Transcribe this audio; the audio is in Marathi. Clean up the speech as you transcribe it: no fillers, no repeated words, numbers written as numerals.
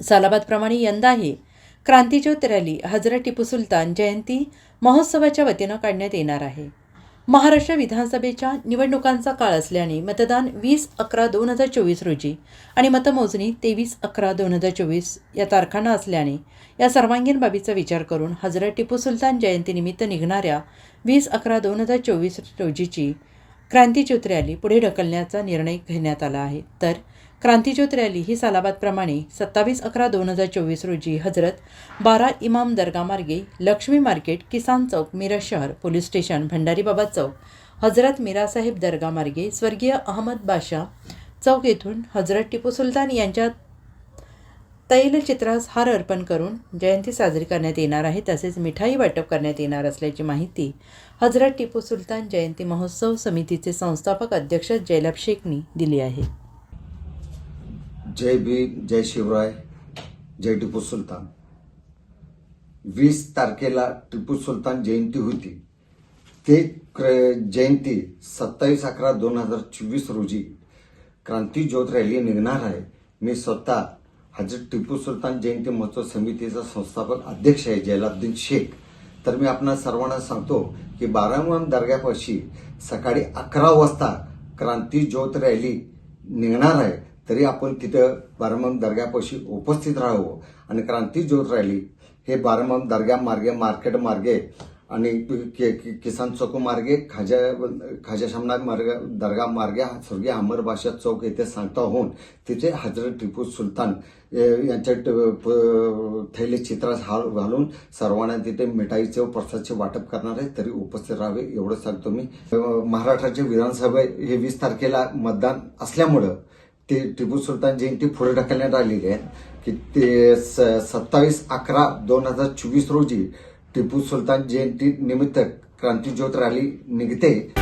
सालाबादप्रमाणे यंदाही क्रांतीज्योत रॅली हजरत टिपू सुलतान जयंती महोत्सवाच्या वतीनं काढण्यात येणार आहे. महाराष्ट्र विधानसभेच्या निवडणुकांचा काळ असल्याने मतदान 20/11/2024 रोजी आणि मतमोजणी 23/11/2024 या तारखांना असल्याने या सर्वांगीण बाबीचा विचार करून हजरत टिपू सुलतान जयंतीनिमित्त निघणाऱ्या 20/11/2024 रोजीची क्रांतीज्योत रॅली पुढे ढकलण्याचा निर्णय घेण्यात आला आहे. तर क्रांतीज्योत रॅली ही सालाबादप्रमाणे 27/11/2024 रोजी हजरत 12 इमाम दर्गा मार्गे लक्ष्मी मार्केट, किसान चौक, मिरज शहर, पोलीस स्टेशन, भंडारी बाबा चौक, हजरत मीरासाहेब दर्गा मार्गे स्वर्गीय अहमद बाशा चौक येथून हजरत टिपू सुलतान यांच्या तैलचित्रास हार अर्पण करून जयंती साजरी करण्यात येणार आहे. तसेच मिठाई वाटप करण्यात येणार असल्याची माहिती हजरत टिपू सुलतान जयंती महोत्सव समितीचे संस्थापक अध्यक्ष जयलाभ शेखनी दिली आहे. जय भीम, जय शिवराय, जय टिपू सुलतान. 20 तारखेला टिपू सुलतान जयंती होती. ते जयंती 27/11/2024 रोजी क्रांती ज्योत रॅली निघणार आहे. मी स्वतः हजरत टिपू सुलतान जयंती महोत्सव समितीचा संस्थापक अध्यक्ष आहे जयलाब्दीन शेख. तर मी आपणा सर्वांना सांगतो की 12 इमाम दर्ग्यापाशी सकाळी 11 वाजता क्रांती ज्योत रॅली निघणार आहे. तरी आपण तिथं 12 इमाम दर्ग्यापाशी उपस्थित राहावं आणि क्रांती ज्योत रॅली हे 12 इमाम दर्गा मार्गे, मार्केट मार्गे आणि किसान चौक मार्गे, खाजा शामनाग मार्ग, दर्गा मार्गे स्वर्गीय अहमद बाशा चौक येथे सांगता होऊन तिथे हजरत टिपू सुलतान यांच्या थैले चित्रास हार घालून सर्वांना तिथे मिठाईचे व प्रसादचे वाटप करणार आहे. तरी उपस्थित राहावे एवढं सांगतो मी. महाराष्ट्राच्या विधानसभा हे 20 तारखेला मतदान असल्यामुळं ते टिपू सुलतान जयंती पुढे ढकलण्यात आलेली आहे की ते 27/11/2024 रोजी टिपू सुलतान जयंती निमित्त क्रांती ज्योत रॅली निघते.